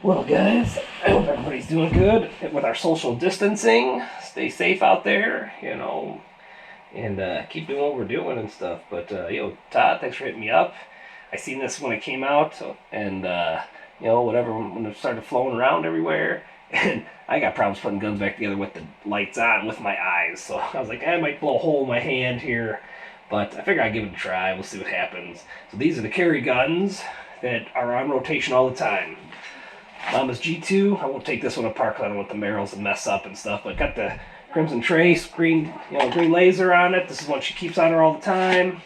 Well, guys, I hope everybody's doing good with our social distancing. Stay safe out there, and keep doing what we're doing and stuff. But, Todd, thanks for hitting me up. I seen this when it came out, and, whatever, when it started flowing around everywhere. And I got problems putting guns back together with the lights on with my eyes. So I was like, I might blow a hole in my hand here. But I figure I'd give it a try. We'll see what happens. So these are the carry guns that are on rotation all the time. Mama's G2. I won't take this one apart because I don't want the barrels to mess up and stuff. But got the Crimson Trace, green laser on it. This is one she keeps on her all the time.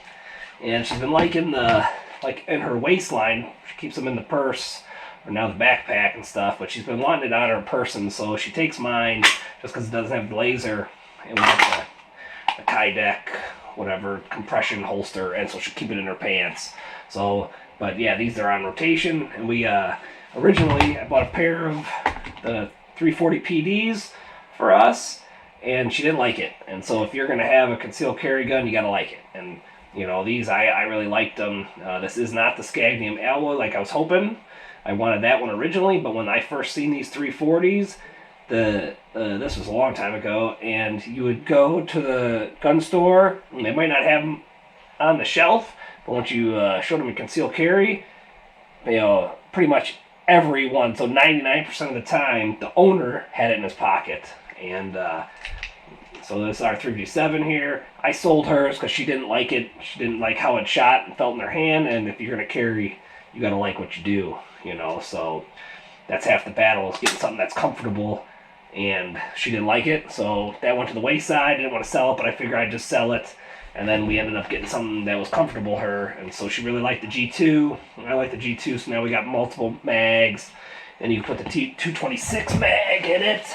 And she's been liking like in her waistline. She keeps them in the purse, or now the backpack and stuff. But she's been wanting it on her person, so she takes mine just because it doesn't have the laser. And we got the Kydeck, whatever, compression holster, and so she'll keep it in her pants. So, but yeah, these are on rotation, and we originally I bought a pair of the 340 PDs for us, and she didn't like it. And so if you're gonna have a concealed carry gun, you gotta like it. And these I really liked them. This is not the scandium alloy like I was hoping. I wanted that one originally, but when I first seen these 340s, this was a long time ago, and you would go to the gun store, and they might not have them on the shelf, but once you showed them a concealed carry, pretty much everyone, so 99% of the time, the owner had it in his pocket. And so this is our 357 here. I sold hers because she didn't like it. She didn't like how it shot and felt in her hand, and if you're going to carry, you got to like what you do, so that's half the battle, is getting something that's comfortable. And she didn't like it, so that went to the wayside. I didn't want to sell it, but I figured I'd just sell it. And then we ended up getting something that was comfortable her, and so she really liked the G2, and I like the G2, so now we got multiple mags. Then you can put the 226 mag in it.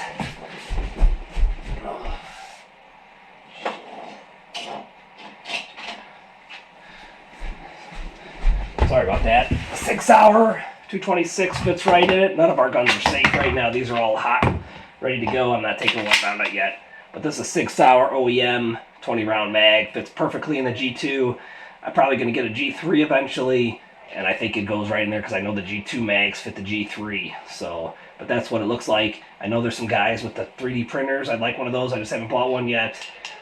Sorry about that. 6 hour 226 fits right in it. None of our guns are safe right now. These are all hot, ready to go. I'm not taking one down yet. But this is a 6 hour OEM 20 round mag. Fits perfectly in the G2. I'm probably going to get a G3 eventually, and I think it goes right in there because I know the G2 mags fit the G3. So, but that's what it looks like. I know there's some guys with the 3D printers. I'd like one of those. I just haven't bought one yet.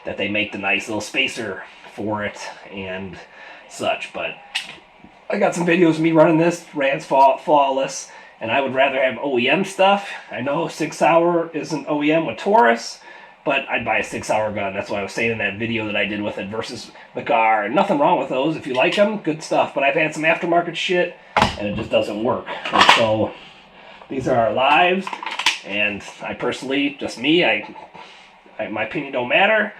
That they make the nice little spacer for it and such. But I got some videos of me running this. Ran's flawless. And I would rather have OEM stuff. I know 6 hour isn't OEM with Taurus, but I'd buy a 6 hour gun. That's what I was saying in that video that I did with it versus McGar. And nothing wrong with those. If you like them, good stuff. But I've had some aftermarket shit, and it just doesn't work. And so these are our lives. And I personally, just me, my opinion don't matter.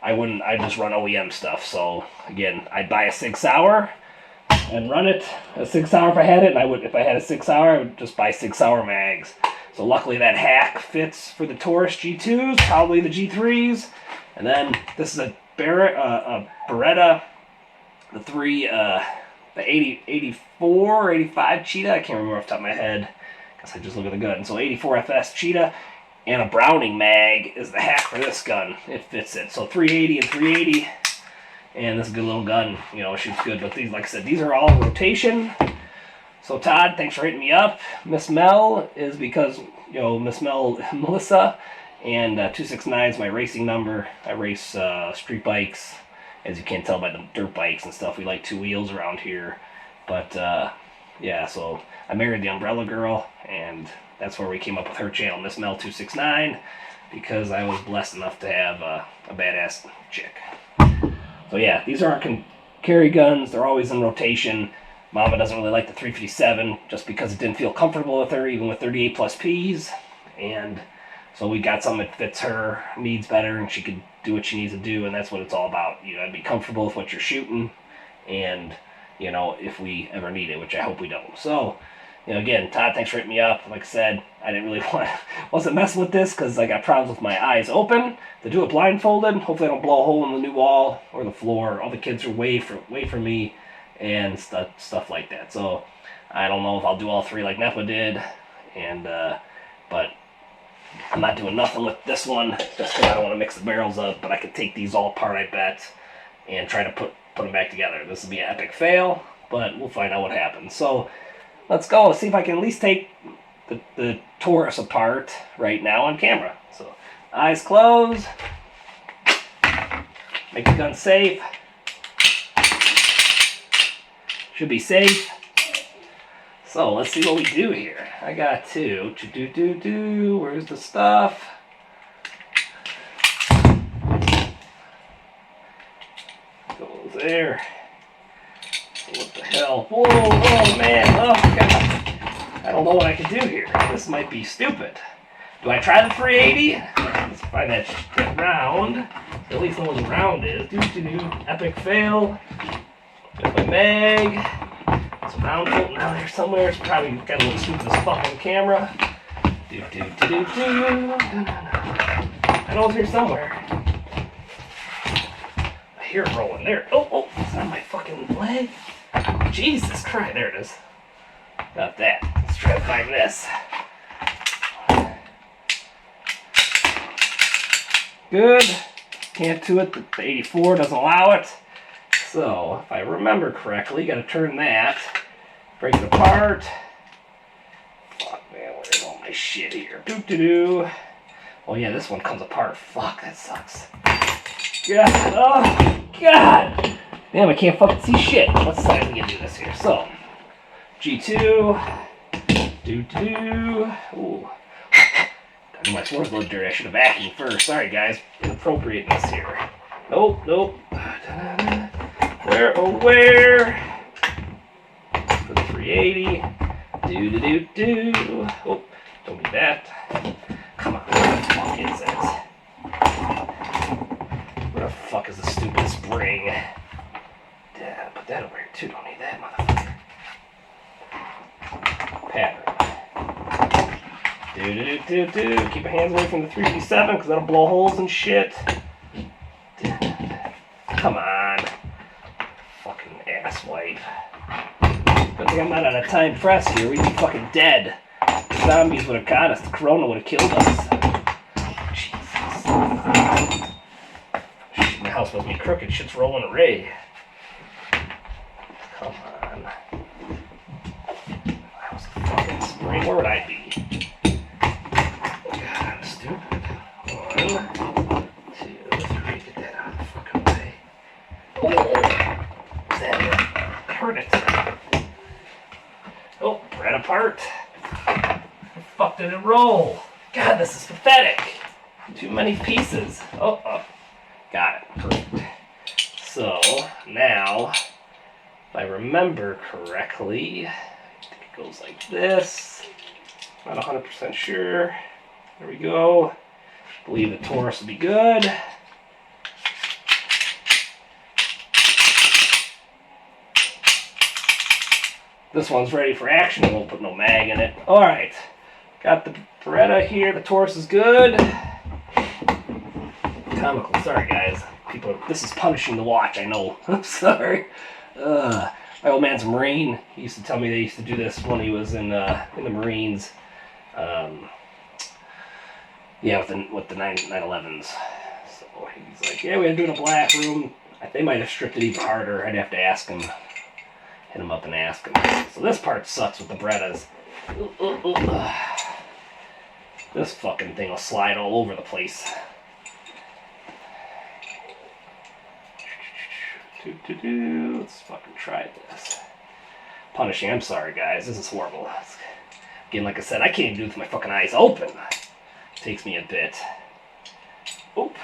I just run OEM stuff. So again, I'd buy a 6 hour and run it a 6 hour if I had it, and if I had a 6 hour, I would just buy 6 hour mags. So luckily that hack fits for the Taurus G2s, probably the G3s, and then this is a beretta, the 84, 85 Cheetah. I can't remember off the top of my head. Guess I just look at the gun. So 84 FS Cheetah, and a Browning mag is the hack for this gun. It fits it. So 380 and 380. And this is a good little gun, it shoots good. But these, like I said, these are all in rotation. So Todd, thanks for hitting me up. Miss Mel is because, Miss Mel, Melissa, and 269 is my racing number. I race street bikes, as you can tell by the dirt bikes and stuff. We like two wheels around here. But, yeah, so I married the Umbrella Girl, and that's where we came up with her channel, Miss Mel 269, because I was blessed enough to have a badass chick. So yeah, these are our carry guns. They're always in rotation. Mama doesn't really like the 357 just because it didn't feel comfortable with her, even with 38 plus Ps. And so we got something that fits her needs better, and she could do what she needs to do, and that's what it's all about. You gotta be comfortable with what you're shooting, and if we ever need it, which I hope we don't. So, again, Todd, thanks for hitting me up. Like I said, I didn't really wasn't messing with this because I got problems with my eyes open. To do it blindfolded, hopefully I don't blow a hole in the new wall or the floor. All the kids are away from me and stuff like that. So I don't know if I'll do all three like Nepa did, and but I'm not doing nothing with this one just because I don't want to mix the barrels up. But I could take these all apart, I bet, and try to put them back together. This will be an epic fail, but we'll find out what happens. So let's go. Let's see if I can at least take the Taurus apart right now on camera. So eyes closed. Make the gun safe. Should be safe. So let's see what we do here. I got two. Where's the stuff? Goes there. What the hell? Whoa, oh man, oh god. I don't know what I can do here. This might be stupid. Do I try the 380? Let's find that shit round. At least know what the round is. Epic fail. Got my mag. It's a round floating out here somewhere. It's probably got a little stupid this fucking camera. I know it's here somewhere. I hear it rolling there. Oh, it's on my fucking leg. Jesus Christ, there it is. Got that. Let's try to find this. Good. Can't do it. The 84 doesn't allow it. So, if I remember correctly, gotta turn that. Break it apart. Fuck, man, where's all my shit here? Oh yeah, this one comes apart. Fuck, that sucks. God, oh, God! Damn, I can't fucking see shit. Let's see if we can do this here. So, G2. Ooh. Gotta do my floor's a little dirty. I should have vacuumed first. Sorry, guys. Inappropriateness here. Nope. Where? For the 380. Oh, don't do that. Come on, where the fuck is it? Where the fuck is the stupid spring? Yeah, put that over here too. Don't need that, motherfucker. Pattern. Keep your hands away from the 357 because that'll blow holes and shit. Come on. Fucking asswipe. Good thing I'm not on a time press here. We'd be fucking dead. The zombies would have got us. The corona would have killed us. Jesus. Shit, my house must be crooked. Shit's rolling array. Come on. That was a fucking spring. Where would I be? God, I'm stupid. 1, 2, 3. Get that out of the fucking way. Oh, is that it? I heard it. Oh, right apart. How the fuck did it roll? God, this is pathetic. Too many pieces. Oh, got it. Perfect. So, now, if I remember correctly, I think it goes like this. Not 100% sure. There we go. Believe the Taurus will be good. This one's ready for action. I won't put no mag in it. Alright. Got the beretta here. The Taurus is good. Comical. Sorry, guys. People, this is punishing to watch, I know. I'm sorry. My old man's a Marine. He used to tell me they used to do this when he was in the Marines. Yeah, with the 911s. So he's like, yeah, we had to do it in a black room. They might have stripped it even harder. I'd have to ask him. Hit him up and ask him. So this part sucks with the Berettas. This fucking thing will slide all over the place. Let's fucking try this. Punishing. I'm sorry, guys. This is horrible. Again, like I said, I can't even do it with my fucking eyes open. It takes me a bit. Oop.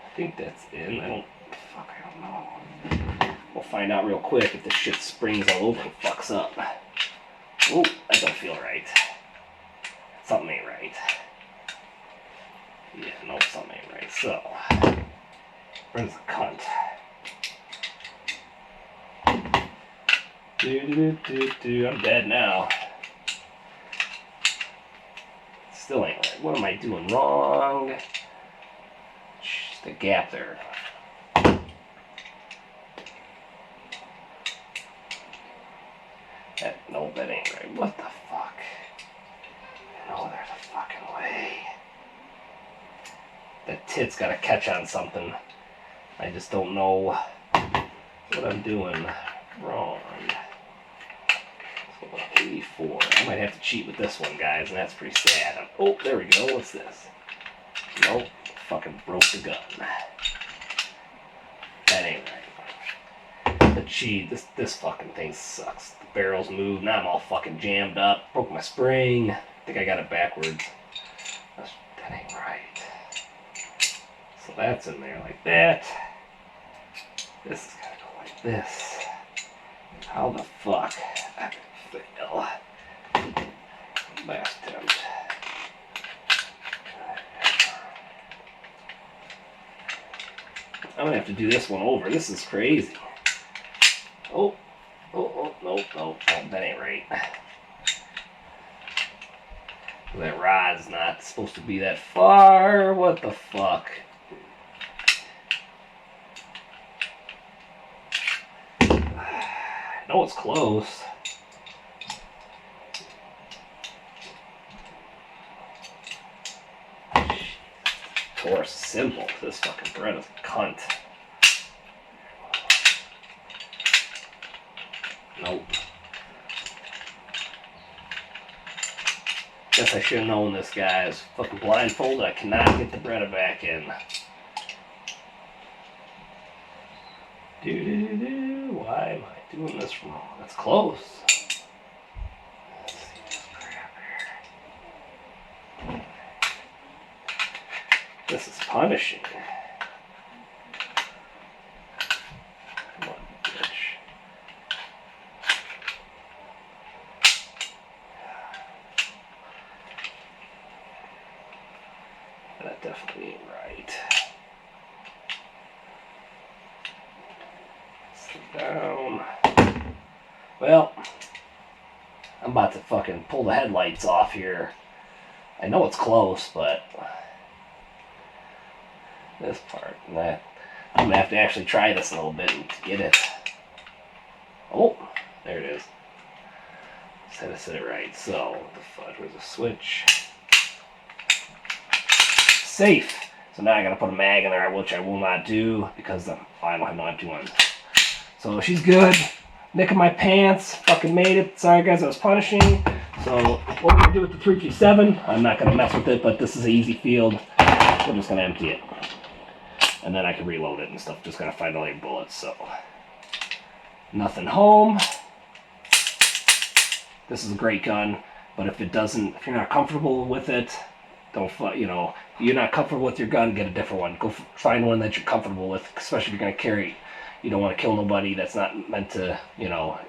I think that's in. I don't know. We'll find out real quick if this shit springs all over and fucks up. Oh, that don't feel right. Something ain't right. Yeah, no, something ain't right. So, where's the cunt? I'm dead now. Still ain't right. What am I doing wrong? Just a gap there. No, that ain't right. What the fuck? No, there's a fucking way. That tit's gotta catch on something. I just don't know what I'm doing. Wrong. 84. I might have to cheat with this one, guys, and that's pretty sad. Oh, there we go. What's this? Nope. Fucking broke the gun. That ain't right. The cheat. This fucking thing sucks. The barrel's moved. Now I'm all fucking jammed up. Broke my spring. I think I got it backwards. That ain't right. So that's in there like that. This is gotta go like this. How the fuck? I fail. Last attempt. I'm gonna have to do this one over. This is crazy. Oh, no, that ain't right. That rod's not supposed to be that far. What the fuck? I know it's close. Taurus simple. This fucking beretta's a cunt. Nope. Guess I should have known this, guys. Fucking blindfolded. I cannot get the beretta back in. Why am I doing this wrong? That's close. Let's see this crap here. This is punishing. Come on, bitch. That definitely ain't right. Sit down. Well, I'm about to fucking pull the headlights off here. I know it's close, but this part, I'm gonna have to actually try this a little bit to get it. Oh, there it is. Just had to set it right. So, what the fuck? Where's the switch? Safe. So now I gotta put a mag in there, which I will not do because I don't have no empty ones. So she's good. Nick in my pants. Fucking made it. Sorry guys, I was punishing. So what we're gonna do with the 357, I'm not gonna mess with it, but this is an easy field. We're just gonna empty it. And then I can reload it and stuff. Just gotta find all your bullets, so. Nothing home. This is a great gun, but if you're not comfortable with it, if you're not comfortable with your gun, get a different one. Go find one that you're comfortable with, especially if you're gonna carry. You don't want to kill nobody that's not meant to,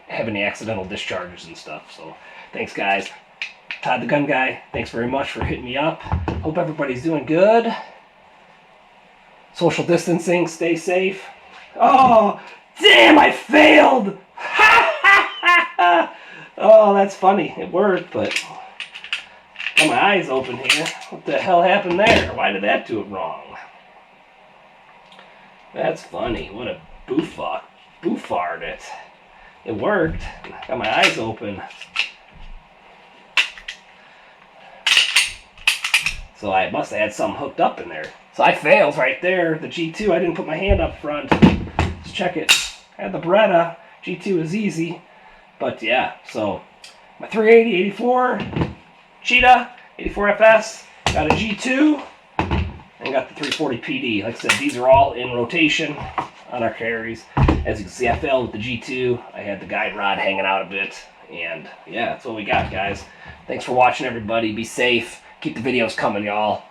have any accidental discharges and stuff. So, thanks guys. Todd the GunGuy, thanks very much for hitting me up. Hope everybody's doing good. Social distancing, stay safe. Oh, damn, I failed! Oh, that's funny. It worked, but got my eyes open here. What the hell happened there? Why did that do it wrong? That's funny. What a boofard it. It worked. Got my eyes open. So I must have had something hooked up in there. So I failed right there. The G2, I didn't put my hand up front. Let's check it. I had the Beretta. G2 is easy. But yeah, so my 380, 84, Cheetah, 84 FS, got a G2, and got the 340 PD. Like I said, these are all in rotation on our carries. As you can see, I failed with the G2. I had the guide rod hanging out a bit. And yeah, that's what we got, guys. Thanks for watching, everybody. Be safe. Keep the videos coming, y'all.